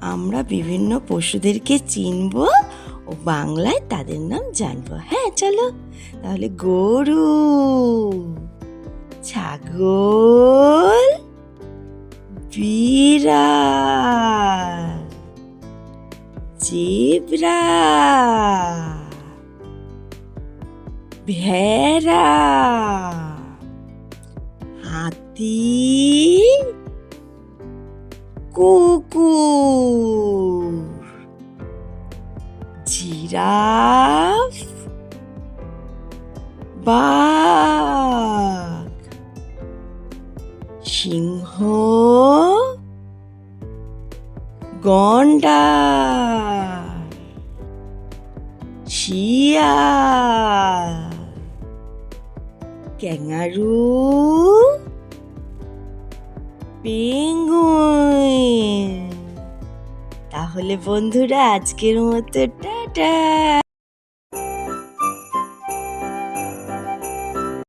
আমরা বিভিন্ন পশুদেরকে চিনব ও বাংলায় তাদের নাম জানবো। হ্যাঁ, চলো তাহলে। গরু, ছাগল, বিড়াল, জেব্রা, ভেড়া, হাতি, কুকুর, জিরাফ, বাঘ, সিংহ, গন্ডার, শিয়াল, ক্যাঙ্গারু, পেঙ্গুইন। তাহলে বন্ধুরা, আজকের মতো টাটা।